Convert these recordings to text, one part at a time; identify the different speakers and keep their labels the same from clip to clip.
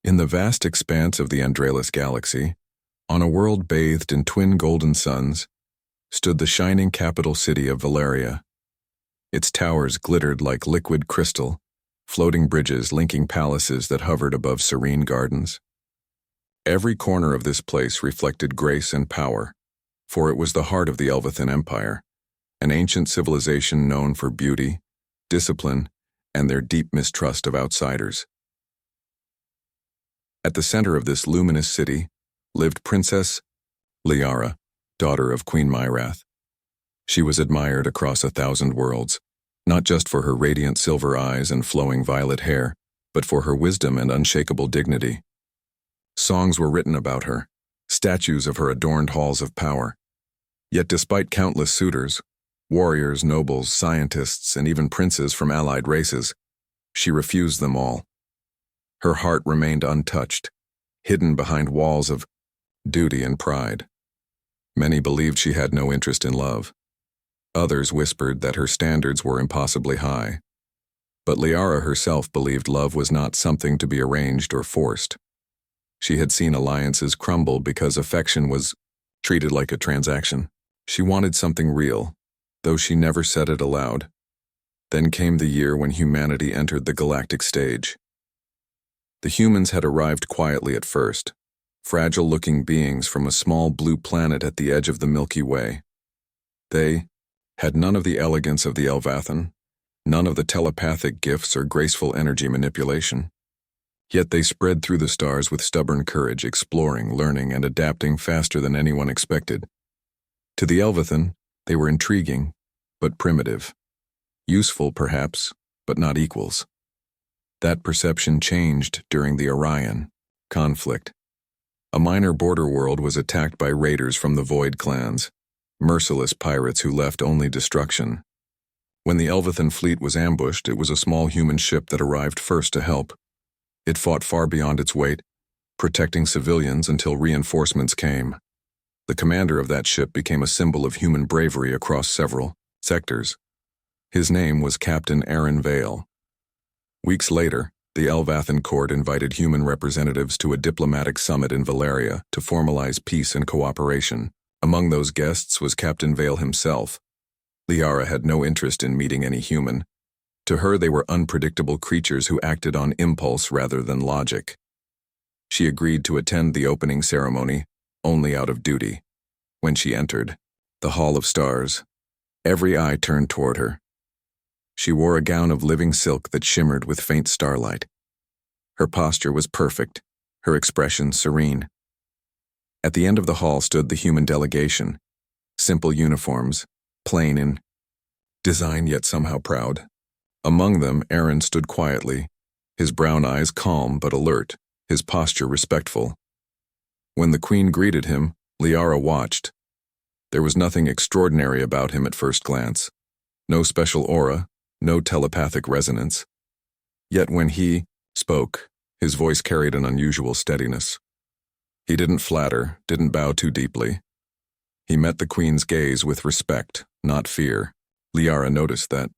Speaker 1: In the vast expanse of the Andralis galaxy, on a world bathed in twin golden suns, stood the shining capital city of Valeria. Its towers glittered like liquid crystal, floating bridges linking palaces that hovered above serene gardens. Every corner of this place reflected grace and power, for it was the heart of the Elvethan Empire, an ancient civilization known for beauty, discipline, and their deep mistrust of outsiders. At the center of this luminous city lived Princess Liara, daughter of Queen Myrath. She was admired across 1,000 worlds, not just for her radiant silver eyes and flowing violet hair, but for her wisdom and unshakable dignity. Songs were written about her, statues of her adorned halls of power. Yet despite countless suitors, warriors, nobles, scientists, and even princes from allied races, she refused them all. Her heart remained untouched, hidden behind walls of duty and pride. Many believed she had no interest in love. Others whispered that her standards were impossibly high. But Liara herself believed love was not something to be arranged or forced. She had seen alliances crumble because affection was treated like a transaction. She wanted something real, though she never said it aloud. Then came the year when humanity entered the galactic stage. The humans had arrived quietly at first, fragile-looking beings from a small blue planet at the edge of the Milky Way. They had none of the elegance of the Elvathan, none of the telepathic gifts or graceful energy manipulation. Yet they spread through the stars with stubborn courage, exploring, learning, and adapting faster than anyone expected. To the Elvathan, they were intriguing, but primitive. Useful, perhaps, but not equals. That perception changed during the Orion conflict. A minor border world was attacked by raiders from the Void clans, merciless pirates who left only destruction. When the Elvathan fleet was ambushed, it was a small human ship that arrived first to help. It fought far beyond its weight, protecting civilians until reinforcements came. The commander of that ship became a symbol of human bravery across several sectors. His name was Captain Aaron Vale. Weeks later, the Elvathan court invited human representatives to a diplomatic summit in Valeria to formalize peace and cooperation. Among those guests was Captain Vale himself. Liara had no interest in meeting any human. To her, they were unpredictable creatures who acted on impulse rather than logic. She agreed to attend the opening ceremony, only out of duty. When she entered the Hall of Stars, every eye turned toward her. She wore a gown of living silk that shimmered with faint starlight. Her posture was perfect, her expression serene. At the end of the hall stood the human delegation, simple uniforms, plain in design yet somehow proud. Among them, Aaron stood quietly, his brown eyes calm but alert, his posture respectful. When the queen greeted him, Liara watched. There was nothing extraordinary about him at first glance. No special aura, no telepathic resonance. Yet when he spoke, his voice carried an unusual steadiness. He didn't flatter, didn't bow too deeply. He met the queen's gaze with respect, not fear. Liara noticed that.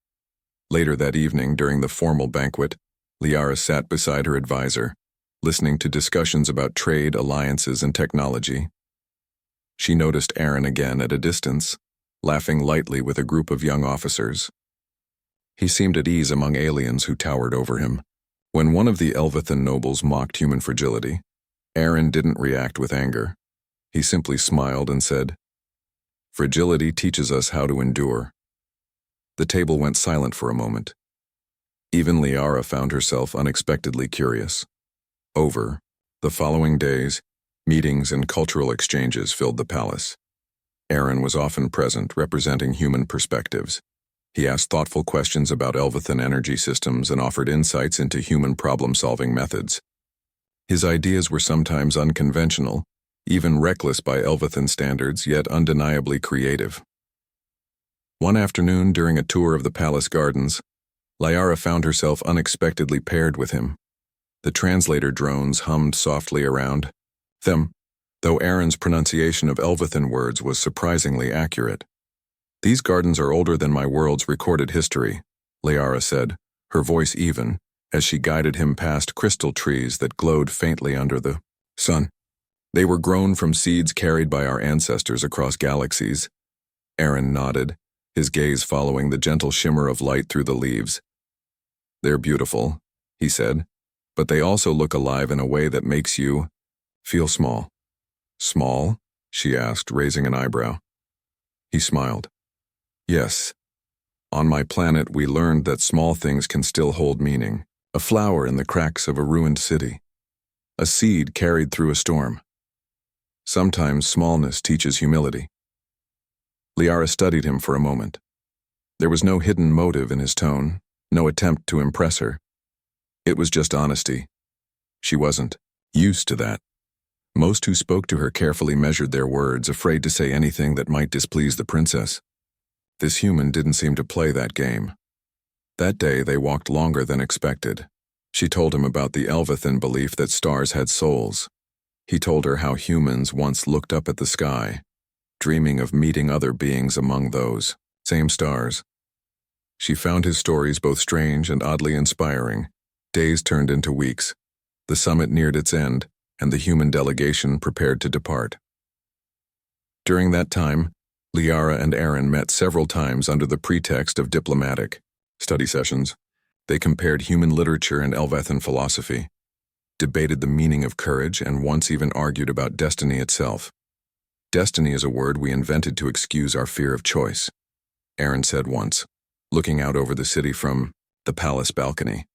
Speaker 1: Later that evening, during the formal banquet, Liara sat beside her advisor, listening to discussions about trade, alliances, and technology. She noticed Aaron again at a distance, laughing lightly with a group of young officers. He seemed at ease among aliens who towered over him. When one of the Elvathan nobles mocked human fragility, Aaron didn't react with anger. He simply smiled and said, "Fragility teaches us how to endure." The table went silent for a moment. Even Liara found herself unexpectedly curious. Over the following days, meetings and cultural exchanges filled the palace. Aaron was often present, representing human perspectives. He asked thoughtful questions about Elvathan energy systems and offered insights into human problem-solving methods. His ideas were sometimes unconventional, even reckless by Elvathan standards, yet undeniably creative. One afternoon, during a tour of the palace gardens, Liara found herself unexpectedly paired with him. The translator drones hummed softly around them, though Aaron's pronunciation of Elvathan words was surprisingly accurate. "These gardens are older than my world's recorded history," Liara said, her voice even, as she guided him past crystal trees that glowed faintly under the sun. They were grown from seeds carried by our ancestors across galaxies. Aaron nodded, his gaze following the gentle shimmer of light through the leaves. They're beautiful, he said, but they also look alive in a way that makes you feel small. Small? She asked, raising an eyebrow. He smiled. Yes. On my planet, we learned that small things can still hold meaning. A flower in the cracks of a ruined city. A seed carried through a storm. Sometimes smallness teaches humility. Liara studied him for a moment. There was no hidden motive in his tone, no attempt to impress her. It was just honesty. She wasn't used to that. Most who spoke to her carefully measured their words, afraid to say anything that might displease the princess. This human didn't seem to play that game. That day they walked longer than expected. She told him about the Elvathan belief that stars had souls. He told her how humans once looked up at the sky, dreaming of meeting other beings among those same stars. She found his stories both strange and oddly inspiring. Days turned into weeks. The summit neared its end, and the human delegation prepared to depart. During that time, Liara and Aaron met several times under the pretext of diplomatic study sessions. They compared human literature and Elvathan philosophy, debated the meaning of courage, and once even argued about destiny itself. Destiny is a word we invented to excuse our fear of choice, Aaron said once, looking out over the city from the palace balcony.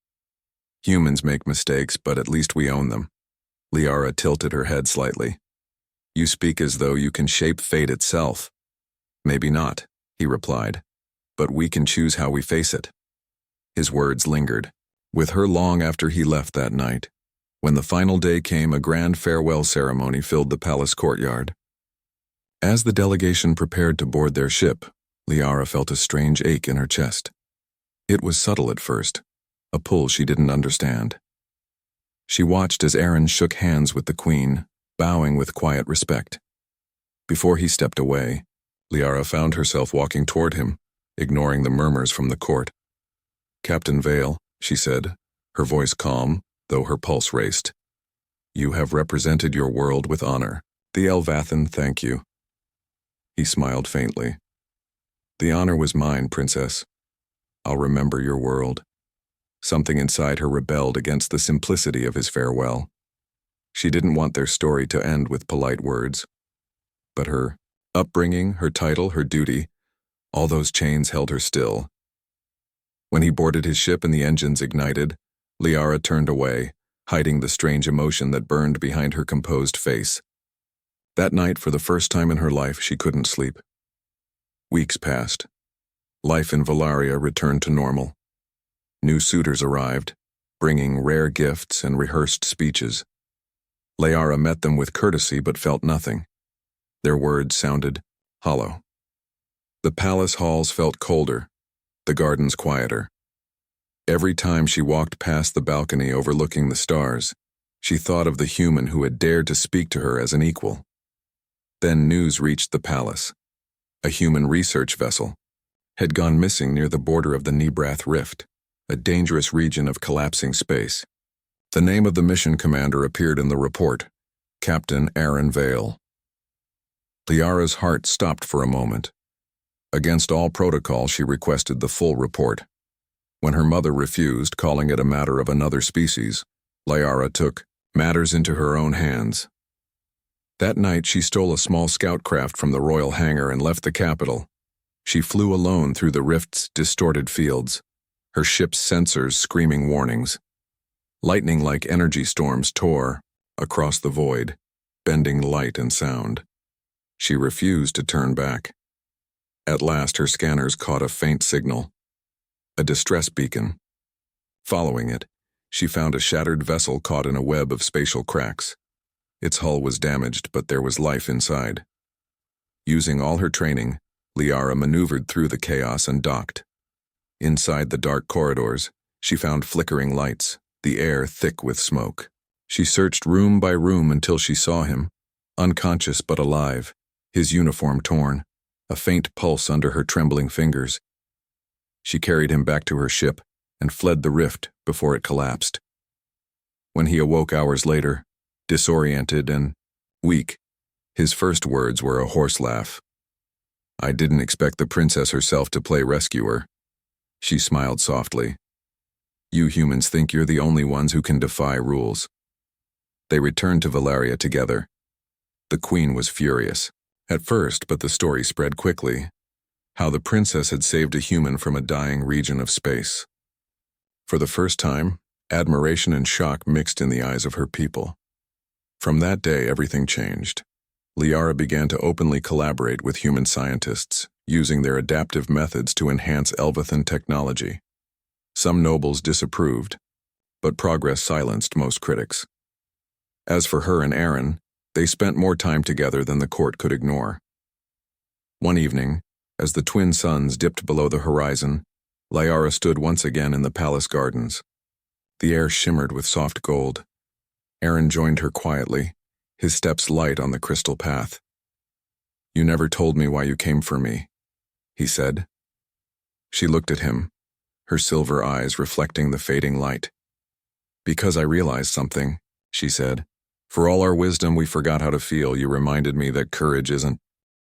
Speaker 1: Humans make mistakes, but at least we own them. Liara tilted her head slightly. You speak as though you can shape fate itself. Maybe not, he replied, but we can choose how we face it. His words lingered, with her long after he left that night. When the final day came, a grand farewell ceremony filled the palace courtyard. As the delegation prepared to board their ship, Liara felt a strange ache in her chest. It was subtle at first, a pull she didn't understand. She watched as Aaron shook hands with the queen, bowing with quiet respect. Before he stepped away, Liara found herself walking toward him, ignoring the murmurs from the court. Captain Vale, she said, her voice calm, though her pulse raced. You have represented your world with honor. The Elvathan thank you. He smiled faintly. The honor was mine, princess. I'll remember your world. Something inside her rebelled against the simplicity of his farewell. She didn't want their story to end with polite words. But her upbringing, her title, her duty, all those chains held her still. When he boarded his ship and the engines ignited, Liara turned away, hiding the strange emotion that burned behind her composed face. That night, for the first time in her life, she couldn't sleep. Weeks passed. Life in Valaria returned to normal. New suitors arrived, bringing rare gifts and rehearsed speeches. Liara met them with courtesy but felt nothing. Their words sounded hollow. The palace halls felt colder, the gardens quieter. Every time she walked past the balcony overlooking the stars, she thought of the human who had dared to speak to her as an equal. Then news reached the palace. A human research vessel had gone missing near the border of the Nebrath Rift, a dangerous region of collapsing space. The name of the mission commander appeared in the report, Captain Aaron Vale. Liara's heart stopped for a moment. Against all protocol, she requested the full report. When her mother refused, calling it a matter of another species, Liara took matters into her own hands. That night, she stole a small scout craft from the royal hangar and left the capital. She flew alone through the rift's distorted fields, her ship's sensors screaming warnings. Lightning-like energy storms tore across the void, bending light and sound. She refused to turn back. At last, her scanners caught a faint signal, a distress beacon. Following it, she found a shattered vessel caught in a web of spatial cracks. Its hull was damaged, but there was life inside. Using all her training, Liara maneuvered through the chaos and docked. Inside the dark corridors, she found flickering lights, the air thick with smoke. She searched room by room until she saw him, unconscious but alive, his uniform torn, a faint pulse under her trembling fingers. She carried him back to her ship and fled the rift before it collapsed. When he awoke hours later, disoriented and weak, his first words were a hoarse laugh. "I didn't expect the princess herself to play rescuer." She smiled softly. "You humans think you're the only ones who can defy rules." They returned to Valeria together. The queen was furious. At first, but the story spread quickly. How the princess had saved a human from a dying region of space. For the first time, admiration and shock mixed in the eyes of her people. From that day, everything changed. Liara began to openly collaborate with human scientists, using their adaptive methods to enhance Elvathan technology. Some nobles disapproved, but progress silenced most critics. As for her and Aaron, they spent more time together than the court could ignore. One evening, as the twin suns dipped below the horizon, Liara stood once again in the palace gardens. The air shimmered with soft gold. Aaron joined her quietly, his steps light on the crystal path. "You never told me why you came for me," he said. She looked at him, her silver eyes reflecting the fading light. "Because I realized something," she said. "For all our wisdom, we forgot how to feel. You reminded me that courage isn't